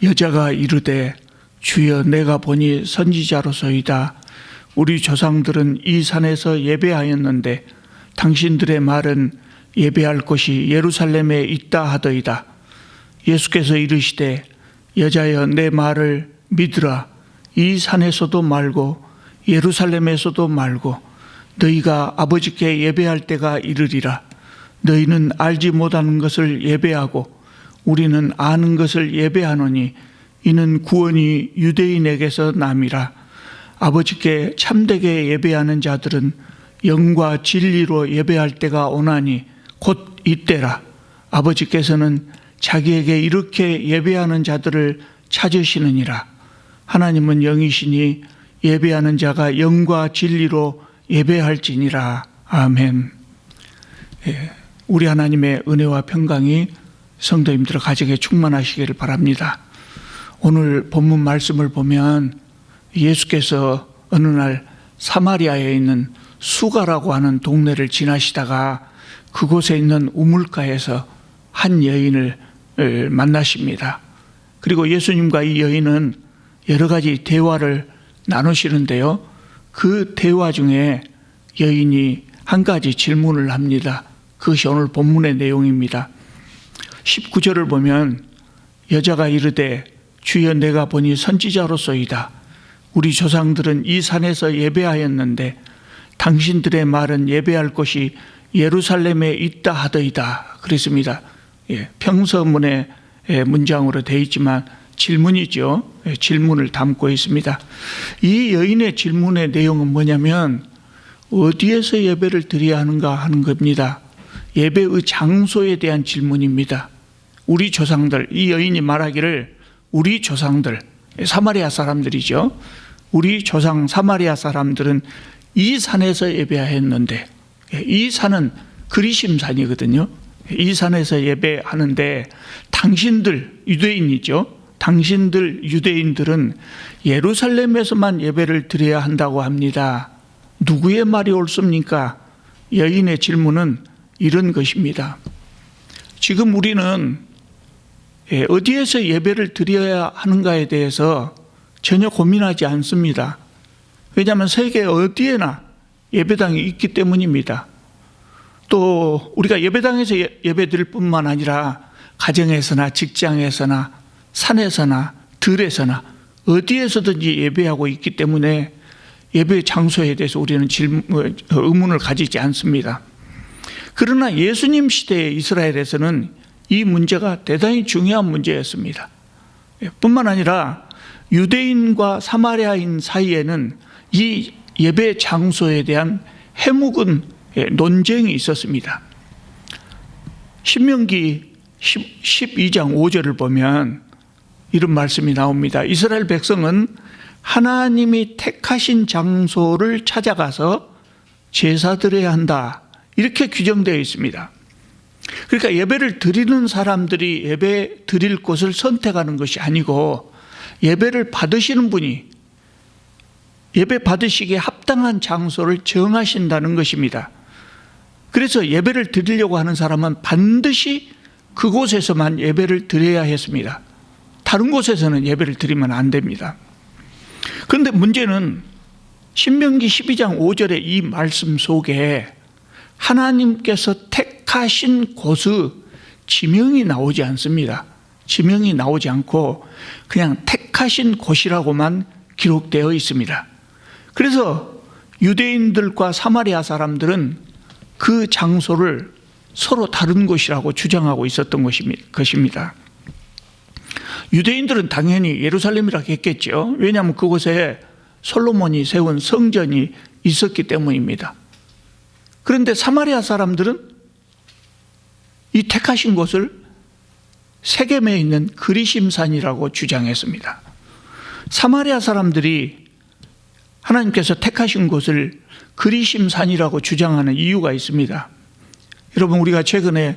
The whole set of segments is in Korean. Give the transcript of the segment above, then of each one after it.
여자가 이르되 주여 내가 보니 선지자로소이다. 우리 조상들은 이 산에서 예배하였는데 당신들의 말은 예배할 곳이 예루살렘에 있다 하더이다. 예수께서 이르시되 여자여 내 말을 믿으라. 이 산에서도 말고 예루살렘에서도 말고 너희가 아버지께 예배할 때가 이르리라. 너희는 알지 못하는 것을 예배하고 우리는 아는 것을 예배하노니 이는 구원이 유대인에게서 남이라. 아버지께 참되게 예배하는 자들은 영과 진리로 예배할 때가 오나니 곧 이때라. 아버지께서는 자기에게 이렇게 예배하는 자들을 찾으시느니라. 하나님은 영이시니 예배하는 자가 영과 진리로 예배할지니라. 아멘. 우리 하나님의 은혜와 평강이 성도님들 가정에 충만하시기를 바랍니다. 오늘 본문 말씀을 보면 예수께서 어느 날 사마리아에 있는 수가라고 하는 동네를 지나시다가 그곳에 있는 우물가에서 한 여인을 만나십니다. 그리고 예수님과 이 여인은 여러 가지 대화를 나누시는데요. 그 대화 중에 여인이 한 가지 질문을 합니다. 그것이 오늘 본문의 내용입니다. 19절을 보면 여자가 이르되 주여 내가 보니 선지자로소이다. 우리 조상들은 이 산에서 예배하였는데 당신들의 말은 예배할 곳이 예루살렘에 있다 하더이다. 그랬습니다. 평서문의 문장으로 되어 있지만 질문이죠. 질문을 담고 있습니다. 이 여인의 질문의 내용은 뭐냐면 어디에서 예배를 드려야 하는가 하는 겁니다. 예배의 장소에 대한 질문입니다. 우리 조상들, 이 여인이 말하기를 우리 조상들, 사마리아 사람들이죠. 우리 조상 사마리아 사람들은 이 산에서 예배했는데, 이 산은 그리심산이거든요. 이 산에서 예배하는데 당신들 유대인이죠. 당신들 유대인들은 예루살렘에서만 예배를 드려야 한다고 합니다. 누구의 말이 옳습니까? 여인의 질문은 이런 것입니다. 지금 우리는 어디에서 예배를 드려야 하는가에 대해서 전혀 고민하지 않습니다. 왜냐하면 세계 어디에나 예배당이 있기 때문입니다. 또 우리가 예배당에서 예배 드릴 뿐만 아니라 가정에서나 직장에서나 산에서나 들에서나 어디에서든지 예배하고 있기 때문에 예배 장소에 대해서 우리는 의문을 가지지 않습니다. 그러나 예수님 시대의 이스라엘에서는 이 문제가 대단히 중요한 문제였습니다. 뿐만 아니라 유대인과 사마리아인 사이에는 이 예배 장소에 대한 해묵은 논쟁이 있었습니다. 신명기 12장 5절을 보면 이런 말씀이 나옵니다. 이스라엘 백성은 하나님이 택하신 장소를 찾아가서 제사 드려야 한다. 이렇게 규정되어 있습니다. 그러니까 예배를 드리는 사람들이 예배 드릴 곳을 선택하는 것이 아니고 예배를 받으시는 분이 예배 받으시기에 합당한 장소를 정하신다는 것입니다. 그래서 예배를 드리려고 하는 사람은 반드시 그곳에서만 예배를 드려야 했습니다. 다른 곳에서는 예배를 드리면 안 됩니다. 그런데 문제는 신명기 12장 5절의 이 말씀 속에 하나님께서 택하신 곳의 지명이 나오지 않습니다. 지명이 나오지 않고 그냥 택하신 곳이라고만 기록되어 있습니다. 그래서 유대인들과 사마리아 사람들은 그 장소를 서로 다른 곳이라고 주장하고 있었던 것입니다. 유대인들은 당연히 예루살렘이라고 했겠죠. 왜냐하면 그곳에 솔로몬이 세운 성전이 있었기 때문입니다. 그런데 사마리아 사람들은 이 택하신 곳을 세겜에 있는 그리심산이라고 주장했습니다. 사마리아 사람들이 하나님께서 택하신 곳을 그리심산이라고 주장하는 이유가 있습니다. 여러분, 우리가 최근에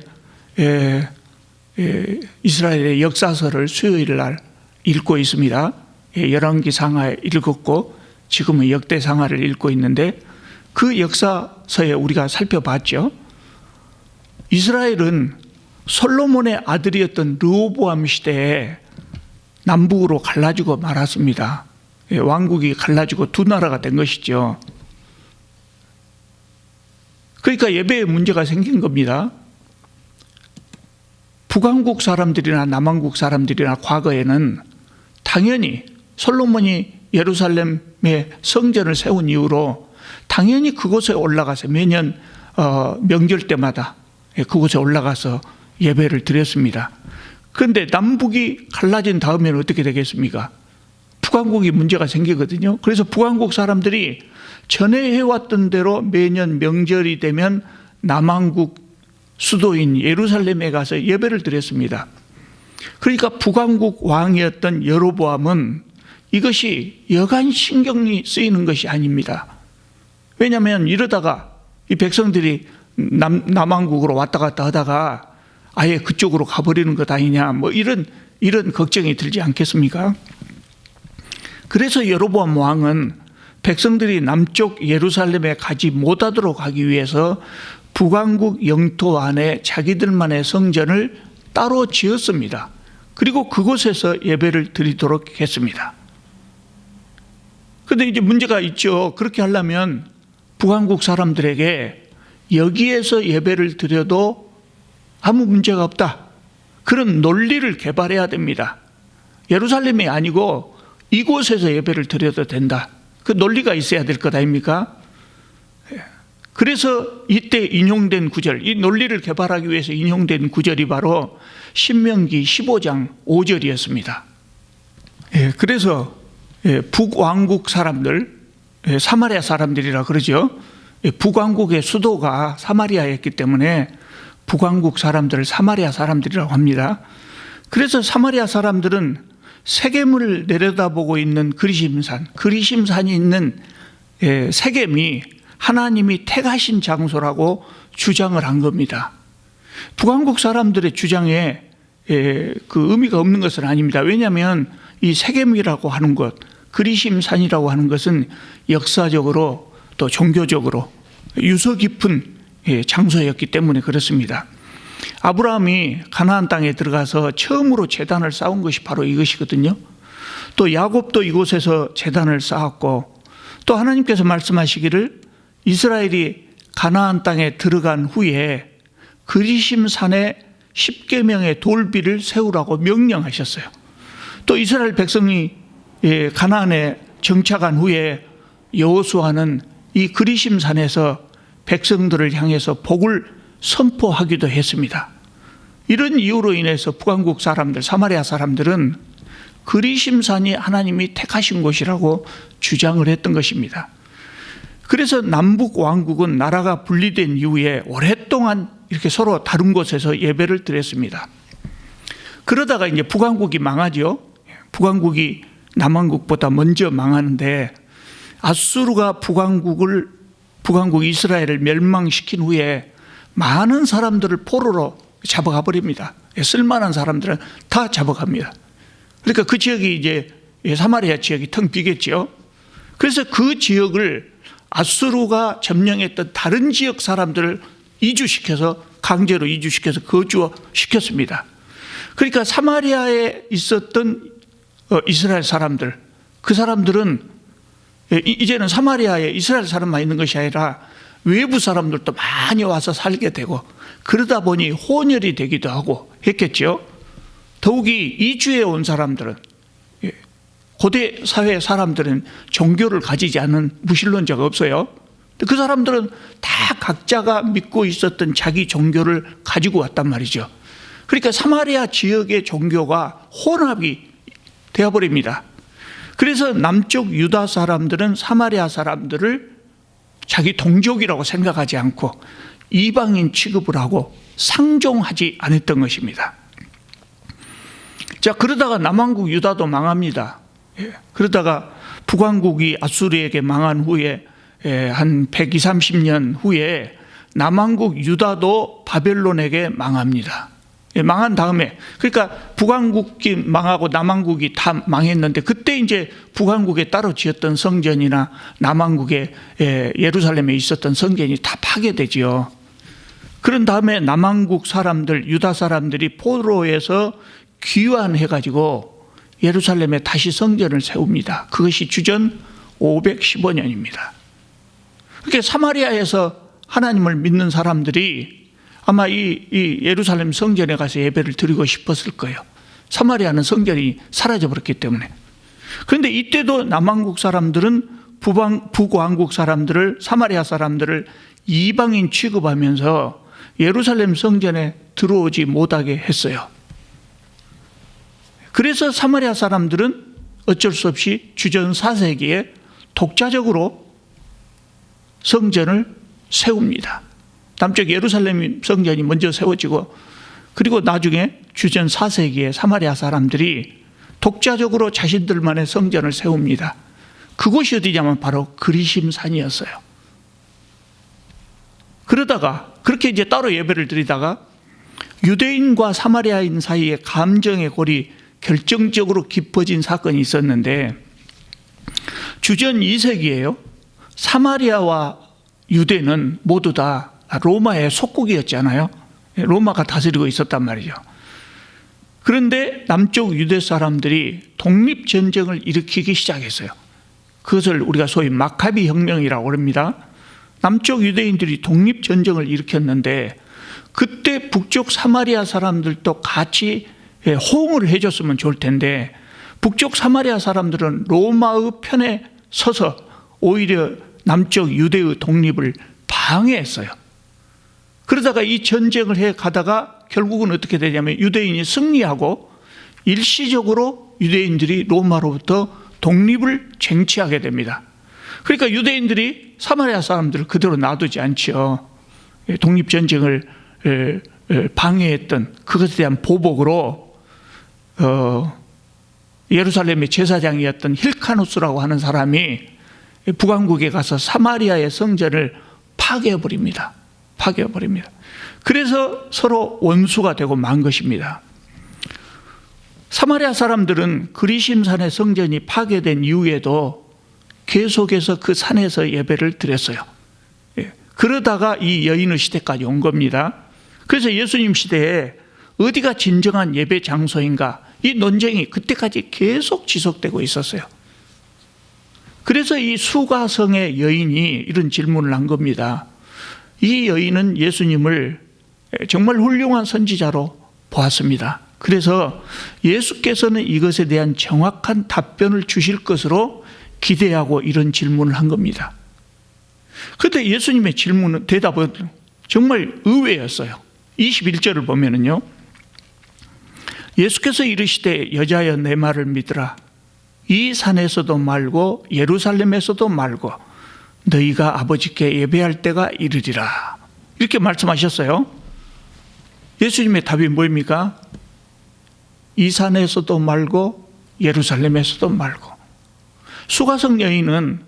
이스라엘의 역사서를 수요일 날 읽고 있습니다. 열왕기상하 읽었고 지금은 역대상하를 읽고 있는데 그 역사서에 우리가 살펴봤죠. 이스라엘은 솔로몬의 아들이었던 르호보암 시대에 남북으로 갈라지고 말았습니다. 왕국이 갈라지고 두 나라가 된 것이죠. 그러니까 예배에 문제가 생긴 겁니다. 북왕국 사람들이나 남왕국 사람들이나 과거에는 당연히 솔로몬이 예루살렘에 성전을 세운 이후로 당연히 그곳에 올라가서 매년 명절 때마다 그곳에 올라가서 예배를 드렸습니다. 그런데 남북이 갈라진 다음에는 어떻게 되겠습니까? 북왕국이 문제가 생기거든요. 그래서 북왕국 사람들이 전에 해왔던 대로 매년 명절이 되면 남왕국 수도인 예루살렘에 가서 예배를 드렸습니다. 그러니까 북왕국 왕이었던 여로보암은 이것이 여간 신경이 쓰이는 것이 아닙니다. 왜냐하면 이러다가 이 백성들이 남왕국으로 왔다 갔다 하다가 아예 그쪽으로 가버리는 것 아니냐, 뭐 이런 걱정이 들지 않겠습니까? 그래서 여로보암 왕은 백성들이 남쪽 예루살렘에 가지 못하도록 하기 위해서 북왕국 영토 안에 자기들만의 성전을 따로 지었습니다. 그리고 그곳에서 예배를 드리도록 했습니다. 그런데 이제 문제가 있죠. 그렇게 하려면 북왕국 사람들에게 여기에서 예배를 드려도 아무 문제가 없다, 그런 논리를 개발해야 됩니다. 예루살렘이 아니고 이곳에서 예배를 드려도 된다, 그 논리가 있어야 될 것 아닙니까? 그래서 이때 인용된 구절, 이 논리를 개발하기 위해서 인용된 구절이 바로 신명기 15장 5절이었습니다. 그래서 북왕국 사람들, 사마리아 사람들이라 그러죠. 북왕국의 수도가 사마리아였기 때문에 북왕국 사람들을 사마리아 사람들이라고 합니다. 그래서 사마리아 사람들은 세겜을 내려다보고 있는 그리심산이 있는 세겜이 하나님이 택하신 장소라고 주장을 한 겁니다. 북왕국 사람들의 주장에 그 의미가 없는 것은 아닙니다. 왜냐하면 이 세겜이라고 하는 것, 그리심산이라고 하는 것은 역사적으로 또 종교적으로 유서 깊은 장소였기 때문에 그렇습니다. 아브라함이 가나안 땅에 들어가서 처음으로 제단을 쌓은 것이 바로 이것이거든요. 또 야곱도 이곳에서 제단을 쌓았고, 또 하나님께서 말씀하시기를 이스라엘이 가나안 땅에 들어간 후에 그리심산에 10계명의 돌비를 세우라고 명령하셨어요. 또 이스라엘 백성이 가나안에 정착한 후에 여호수아는 이 그리심산에서 백성들을 향해서 복을 선포하기도 했습니다. 이런 이유로 인해서 북왕국 사람들, 사마리아 사람들은 그리심산이 하나님이 택하신 곳이라고 주장을 했던 것입니다. 그래서 남북 왕국은 나라가 분리된 이후에 오랫동안 이렇게 서로 다른 곳에서 예배를 드렸습니다. 그러다가 이제 북왕국이 망하죠. 북왕국이 남왕국보다 먼저 망하는데, 아수르가 북왕국 이스라엘을 멸망시킨 후에 많은 사람들을 포로로 잡아가 버립니다. 쓸만한 사람들은 다 잡아갑니다. 그러니까 그 지역이 이제 사마리아 지역이 텅 비겠죠. 그래서 그 지역을 아수르가 점령했던 다른 지역 사람들을 강제로 이주시켜서 거주시켰습니다. 그러니까 사마리아에 있었던 이스라엘 사람들, 그 사람들은 이제는 사마리아에 이스라엘 사람만 있는 것이 아니라 외부 사람들도 많이 와서 살게 되고, 그러다 보니 혼혈이 되기도 하고 했겠죠. 더욱이 이주해 온 사람들은, 고대 사회 사람들은 종교를 가지지 않은 무신론자가 없어요. 그 사람들은 다 각자가 믿고 있었던 자기 종교를 가지고 왔단 말이죠. 그러니까 사마리아 지역의 종교가 혼합이 되어버립니다. 그래서 남쪽 유다 사람들은 사마리아 사람들을 자기 동족이라고 생각하지 않고 이방인 취급을 하고 상종하지 않았던 것입니다. 자, 그러다가 남왕국 유다도 망합니다. 그러다가 북왕국이 아수르에게 망한 후에 한 120, 30년 후에 남왕국 유다도 바벨론에게 망합니다. 망한 다음에, 그러니까 북왕국이 망하고 남왕국이 다 망했는데, 그때 이제 북왕국에 따로 지었던 성전이나 남왕국에 예루살렘에 있었던 성전이 다 파괴되지요. 그런 다음에 남왕국 사람들, 유다 사람들이 포로에서 귀환해가지고 예루살렘에 다시 성전을 세웁니다. 그것이 주전 515년입니다. 그렇게 사마리아에서 하나님을 믿는 사람들이 아마 이 예루살렘 성전에 가서 예배를 드리고 싶었을 거예요. 사마리아는 성전이 사라져버렸기 때문에. 그런데 이때도 남왕국 사람들은 북왕국 사람들을, 사마리아 사람들을 이방인 취급하면서 예루살렘 성전에 들어오지 못하게 했어요. 그래서 사마리아 사람들은 어쩔 수 없이 주전 4세기에 독자적으로 성전을 세웁니다. 남쪽 예루살렘 성전이 먼저 세워지고, 그리고 나중에 주전 4세기에 사마리아 사람들이 독자적으로 자신들만의 성전을 세웁니다. 그곳이 어디냐면 바로 그리심산이었어요. 그러다가 그렇게 이제 따로 예배를 드리다가 유대인과 사마리아인 사이에 감정의 골이 결정적으로 깊어진 사건이 있었는데, 주전 2세기에요. 사마리아와 유대는 모두 다 로마의 속국이었잖아요. 로마가 다스리고 있었단 말이죠. 그런데 남쪽 유대 사람들이 독립전쟁을 일으키기 시작했어요. 그것을 우리가 소위 마카비 혁명이라고 합니다. 남쪽 유대인들이 독립전쟁을 일으켰는데, 그때 북쪽 사마리아 사람들도 같이 호응을 해줬으면 좋을 텐데, 북쪽 사마리아 사람들은 로마의 편에 서서 오히려 남쪽 유대의 독립을 방해했어요. 그러다가 이 전쟁을 해 가다가 결국은 어떻게 되냐면 유대인이 승리하고 일시적으로 유대인들이 로마로부터 독립을 쟁취하게 됩니다. 그러니까 유대인들이 사마리아 사람들을 그대로 놔두지 않죠. 독립전쟁을 방해했던 그것에 대한 보복으로 예루살렘의 제사장이었던 힐카누스라고 하는 사람이 북왕국에 가서 사마리아의 성전을 파괴해버립니다. 그래서 서로 원수가 되고 만 것입니다. 사마리아 사람들은 그리심산의 성전이 파괴된 이후에도 계속해서 그 산에서 예배를 드렸어요. 그러다가 이 여인의 시대까지 온 겁니다. 그래서 예수님 시대에 어디가 진정한 예배 장소인가, 이 논쟁이 그때까지 계속 지속되고 있었어요. 그래서 이 수가성의 여인이 이런 질문을 한 겁니다. 이 여인은 예수님을 정말 훌륭한 선지자로 보았습니다. 그래서 예수께서는 이것에 대한 정확한 답변을 주실 것으로 기대하고 이런 질문을 한 겁니다. 그런데 예수님의 대답은 정말 의외였어요. 21절을 보면은요, 예수께서 이르시되 여자여 내 말을 믿으라. 이 산에서도 말고 예루살렘에서도 말고 너희가 아버지께 예배할 때가 이르리라. 이렇게 말씀하셨어요. 예수님의 답이 뭐입니까? 이 산에서도 말고 예루살렘에서도 말고. 수가성 여인은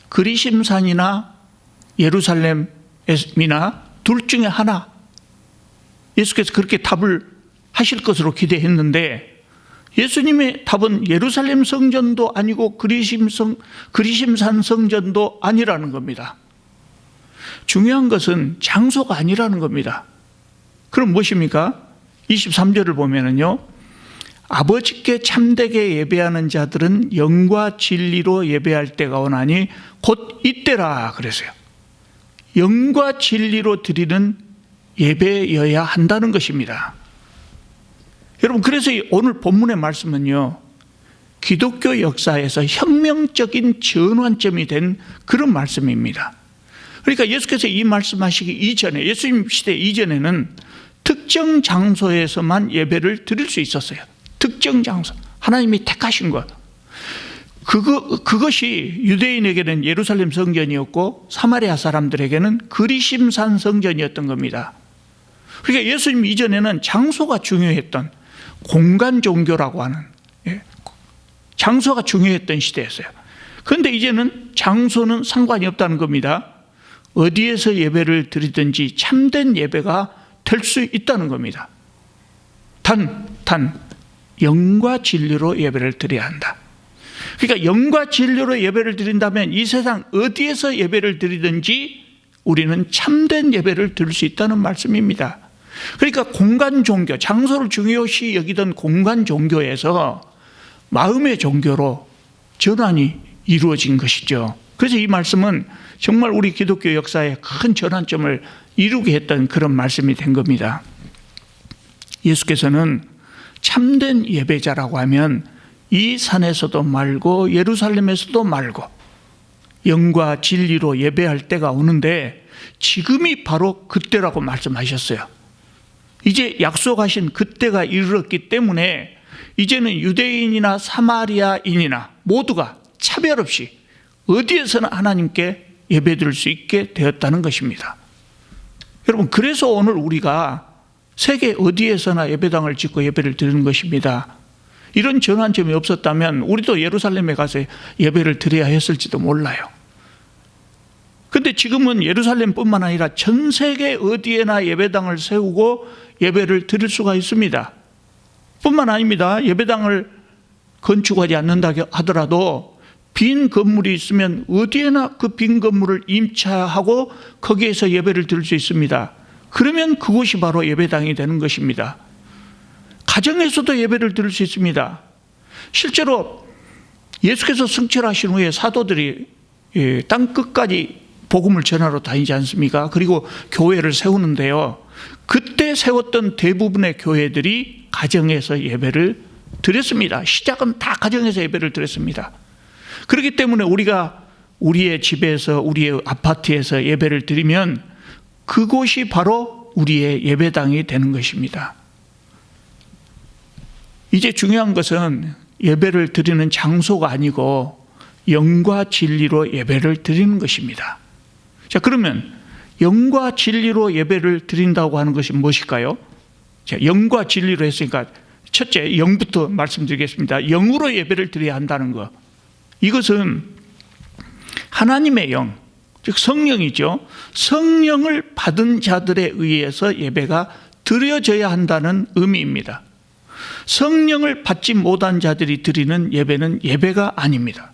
그리심산이나 예루살렘이나 둘 중에 하나, 예수께서 그렇게 답을 하실 것으로 기대했는데, 예수님의 답은 예루살렘 성전도 아니고 그리심산 성전도 아니라는 겁니다. 중요한 것은 장소가 아니라는 겁니다. 그럼 무엇입니까? 23절을 보면은요, 아버지께 참되게 예배하는 자들은 영과 진리로 예배할 때가 오나니 곧 이때라 그랬어요. 영과 진리로 드리는 예배여야 한다는 것입니다. 여러분, 그래서 오늘 본문의 말씀은요, 기독교 역사에서 혁명적인 전환점이 된 그런 말씀입니다. 그러니까 예수께서 이 말씀하시기 이전에, 예수님 시대 이전에는 특정 장소에서만 예배를 드릴 수 있었어요. 특정 장소, 하나님이 택하신 것. 그것이 유대인에게는 예루살렘 성전이었고 사마리아 사람들에게는 그리심산 성전이었던 겁니다. 그러니까 예수님 이전에는 장소가 중요했던, 공간 종교라고 하는, 장소가 중요했던 시대였어요. 그런데 이제는 장소는 상관이 없다는 겁니다. 어디에서 예배를 드리든지 참된 예배가 될 수 있다는 겁니다. 단 영과 진리로 예배를 드려야 한다. 그러니까 영과 진리로 예배를 드린다면 이 세상 어디에서 예배를 드리든지 우리는 참된 예배를 드릴 수 있다는 말씀입니다. 그러니까 공간 종교, 장소를 중요시 여기던 공간 종교에서 마음의 종교로 전환이 이루어진 것이죠. 그래서 이 말씀은 정말 우리 기독교 역사에 큰 전환점을 이루게 했던 그런 말씀이 된 겁니다. 예수께서는 참된 예배자라고 하면 이 산에서도 말고 예루살렘에서도 말고 영과 진리로 예배할 때가 오는데 지금이 바로 그때라고 말씀하셨어요. 이제 약속하신 그때가 이르렀기 때문에 이제는 유대인이나 사마리아인이나 모두가 차별 없이 어디에서나 하나님께 예배드릴 수 있게 되었다는 것입니다. 여러분, 그래서 오늘 우리가 세계 어디에서나 예배당을 짓고 예배를 드리는 것입니다. 이런 전환점이 없었다면 우리도 예루살렘에 가서 예배를 드려야 했을지도 몰라요. 그런데 지금은 예루살렘뿐만 아니라 전 세계 어디에나 예배당을 세우고 예배를 드릴 수가 있습니다. 뿐만 아닙니다. 예배당을 건축하지 않는다 하더라도 빈 건물이 있으면 어디에나 그 빈 건물을 임차하고 거기에서 예배를 드릴 수 있습니다. 그러면 그곳이 바로 예배당이 되는 것입니다. 가정에서도 예배를 드릴 수 있습니다. 실제로 예수께서 승천하신 후에 사도들이 땅 끝까지 복음을 전하러 다니지 않습니까? 그리고 교회를 세우는데요. 그때 세웠던 대부분의 교회들이 가정에서 예배를 드렸습니다. 시작은 다 가정에서 예배를 드렸습니다. 그렇기 때문에 우리가 우리의 집에서, 우리의 아파트에서 예배를 드리면 그곳이 바로 우리의 예배당이 되는 것입니다. 이제 중요한 것은 예배를 드리는 장소가 아니고 영과 진리로 예배를 드리는 것입니다. 자, 그러면 영과 진리로 예배를 드린다고 하는 것이 무엇일까요? 자, 영과 진리로 했으니까 첫째, 영부터 말씀드리겠습니다. 영으로 예배를 드려야 한다는 것. 이것은 하나님의 영, 즉 성령이죠. 성령을 받은 자들에 의해서 예배가 드려져야 한다는 의미입니다. 성령을 받지 못한 자들이 드리는 예배는 예배가 아닙니다.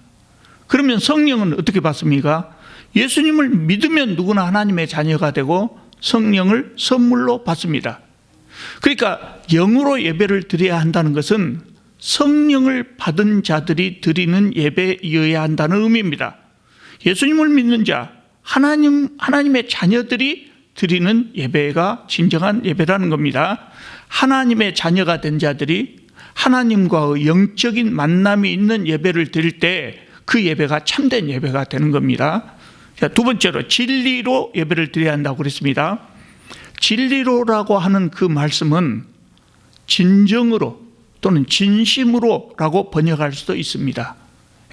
그러면 성령은 어떻게 받습니까? 예수님을 믿으면 누구나 하나님의 자녀가 되고 성령을 선물로 받습니다. 그러니까 영으로 예배를 드려야 한다는 것은 성령을 받은 자들이 드리는 예배이어야 한다는 의미입니다. 예수님을 믿는 자, 하나님의 자녀들이 드리는 예배가 진정한 예배라는 겁니다. 하나님의 자녀가 된 자들이 하나님과의 영적인 만남이 있는 예배를 드릴 때 그 예배가 참된 예배가 되는 겁니다. 자, 두 번째로 진리로 예배를 드려야 한다고 그랬습니다. 진리로라고 하는 그 말씀은 진정으로 또는 진심으로라고 번역할 수도 있습니다.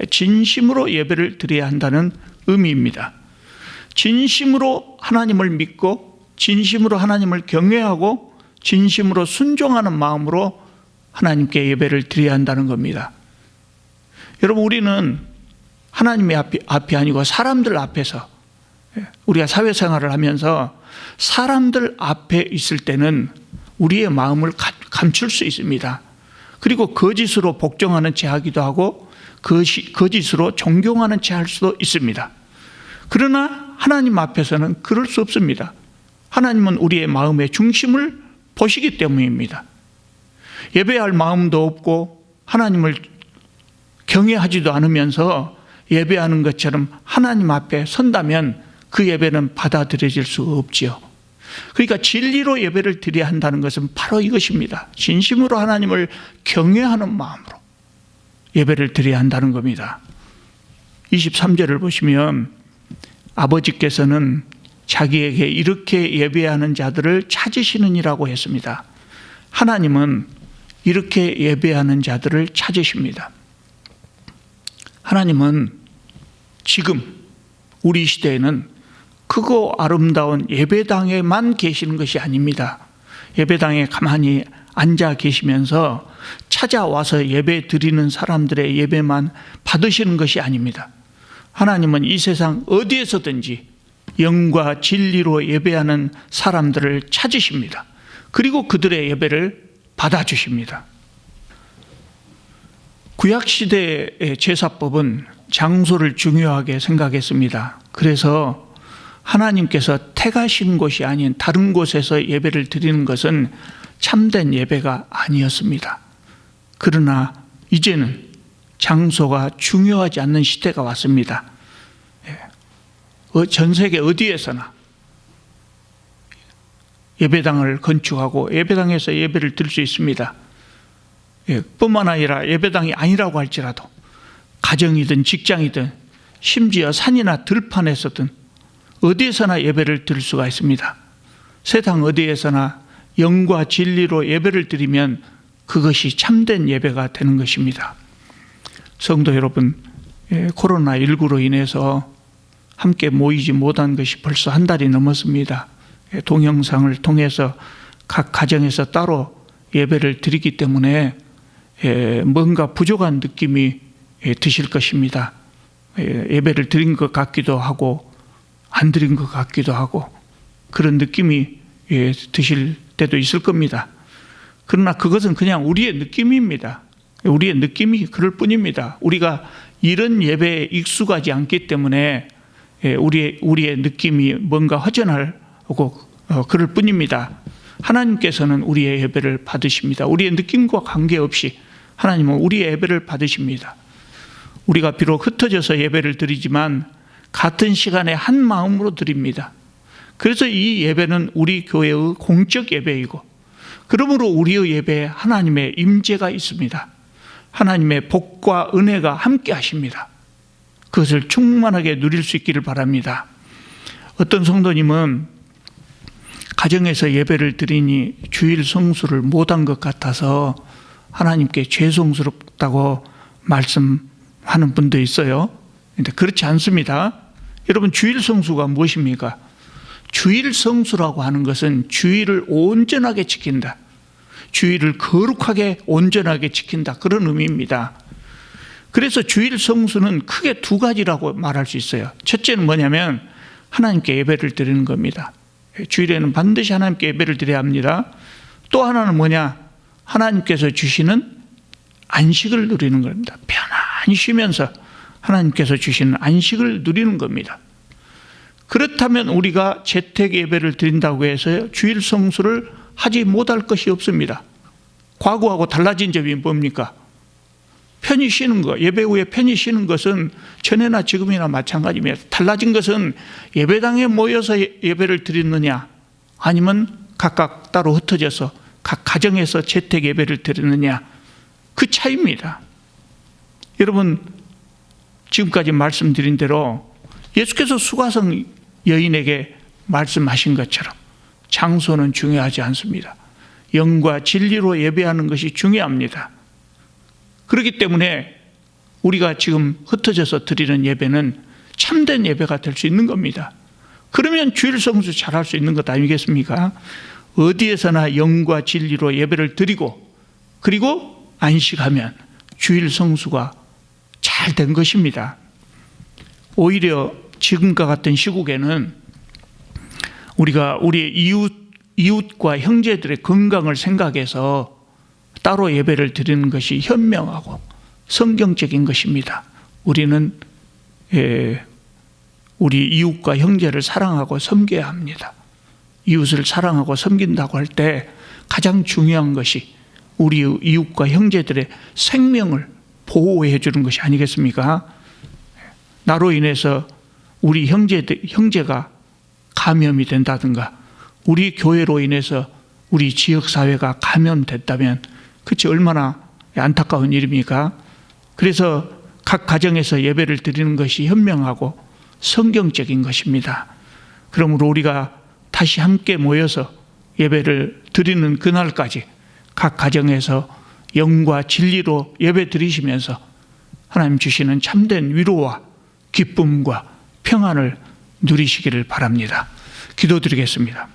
진심으로 예배를 드려야 한다는 의미입니다. 진심으로 하나님을 믿고 진심으로 하나님을 경외하고 진심으로 순종하는 마음으로 하나님께 예배를 드려야 한다는 겁니다. 여러분, 우리는 하나님의 앞이 아니고 사람들 앞에서, 우리가 사회생활을 하면서 사람들 앞에 있을 때는 우리의 마음을 감출 수 있습니다. 그리고 거짓으로 복종하는 채 하기도 하고 거짓으로 존경하는 채 할 수도 있습니다. 그러나 하나님 앞에서는 그럴 수 없습니다. 하나님은 우리의 마음의 중심을 보시기 때문입니다. 예배할 마음도 없고 하나님을 경외하지도 않으면서 예배하는 것처럼 하나님 앞에 선다면 그 예배는 받아들여질 수 없지요. 그러니까 진리로 예배를 드려야 한다는 것은 바로 이것입니다. 진심으로 하나님을 경외하는 마음으로 예배를 드려야 한다는 겁니다. 23절을 보시면 아버지께서는 자기에게 이렇게 예배하는 자들을 찾으시느니라고 했습니다. 하나님은 이렇게 예배하는 자들을 찾으십니다. 하나님은 지금 우리 시대에는 크고 아름다운 예배당에만 계시는 것이 아닙니다. 예배당에 가만히 앉아 계시면서 찾아와서 예배 드리는 사람들의 예배만 받으시는 것이 아닙니다. 하나님은 이 세상 어디에서든지 영과 진리로 예배하는 사람들을 찾으십니다. 그리고 그들의 예배를 받아주십니다. 구약시대의 제사법은 장소를 중요하게 생각했습니다. 그래서 하나님께서 택하신 곳이 아닌 다른 곳에서 예배를 드리는 것은 참된 예배가 아니었습니다. 그러나 이제는 장소가 중요하지 않는 시대가 왔습니다. 전 세계 어디에서나 예배당을 건축하고 예배당에서 예배를 드릴 수 있습니다. 뿐만 아니라 예배당이 아니라고 할지라도 가정이든 직장이든 심지어 산이나 들판에서든 어디에서나 예배를 드릴 수가 있습니다. 세상 어디에서나 영과 진리로 예배를 드리면 그것이 참된 예배가 되는 것입니다. 성도 여러분, 코로나19로 인해서 함께 모이지 못한 것이 벌써 한 달이 넘었습니다. 동영상을 통해서 각 가정에서 따로 예배를 드리기 때문에 뭔가 부족한 느낌이 드실 것입니다. 예배를 드린 것 같기도 하고 안 드린 것 같기도 하고 그런 느낌이 드실 때도 있을 겁니다. 그러나 그것은 그냥 우리의 느낌입니다. 우리의 느낌이 그럴 뿐입니다. 우리가 이런 예배에 익숙하지 않기 때문에 우리의 느낌이 뭔가 허전하고 그럴 뿐입니다. 하나님께서는 우리의 예배를 받으십니다. 우리의 느낌과 관계없이 하나님은 우리의 예배를 받으십니다. 우리가 비록 흩어져서 예배를 드리지만 같은 시간에 한 마음으로 드립니다. 그래서 이 예배는 우리 교회의 공적 예배이고 그러므로 우리의 예배에 하나님의 임재가 있습니다. 하나님의 복과 은혜가 함께 하십니다. 그것을 충만하게 누릴 수 있기를 바랍니다. 어떤 성도님은 가정에서 예배를 드리니 주일 성수를 못한 것 같아서 하나님께 죄송스럽다고 말씀하는 분도 있어요. 그런데 그렇지 않습니다. 여러분, 주일 성수가 무엇입니까? 주일 성수라고 하는 것은 주일을 온전하게 지킨다. 주일을 거룩하게 온전하게 지킨다. 그런 의미입니다. 그래서 주일 성수는 크게 두 가지라고 말할 수 있어요. 첫째는 뭐냐면 하나님께 예배를 드리는 겁니다. 주일에는 반드시 하나님께 예배를 드려야 합니다. 또 하나는 뭐냐? 하나님께서 주시는 안식을 누리는 겁니다. 편안히 쉬면서 하나님께서 주시는 안식을 누리는 겁니다. 그렇다면 우리가 재택 예배를 드린다고 해서 주일 성수를 하지 못할 것이 없습니다. 과거하고 달라진 점이 뭡니까? 편히 쉬는 것, 예배 후에 편히 쉬는 것은 전에나 지금이나 마찬가지입니다. 달라진 것은 예배당에 모여서 예배를 드리느냐 아니면 각각 따로 흩어져서 각 가정에서 재택 예배를 드리느냐, 그 차이입니다. 여러분, 지금까지 말씀드린 대로 예수께서 수가성 여인에게 말씀하신 것처럼 장소는 중요하지 않습니다. 영과 진리로 예배하는 것이 중요합니다. 그렇기 때문에 우리가 지금 흩어져서 드리는 예배는 참된 예배가 될 수 있는 겁니다. 그러면 주일 성수 잘할 수 있는 것 아니겠습니까? 어디에서나 영과 진리로 예배를 드리고 그리고 안식하면 주일 성수가 잘 된 것입니다. 오히려 지금과 같은 시국에는 우리가 우리의 이웃과 형제들의 건강을 생각해서 따로 예배를 드리는 것이 현명하고 성경적인 것입니다. 우리는 우리 이웃과 형제를 사랑하고 섬겨야 합니다. 이웃을 사랑하고 섬긴다고 할 때 가장 중요한 것이 우리 이웃과 형제들의 생명을 보호해 주는 것이 아니겠습니까? 나로 인해서 우리 형제가 감염이 된다든가 우리 교회로 인해서 우리 지역사회가 감염됐다면 그것이 얼마나 안타까운 일입니까? 그래서 각 가정에서 예배를 드리는 것이 현명하고 성경적인 것입니다. 그러므로 우리가 다시 함께 모여서 예배를 드리는 그날까지 각 가정에서 영과 진리로 예배 드리시면서 하나님 주시는 참된 위로와 기쁨과 평안을 누리시기를 바랍니다. 기도드리겠습니다.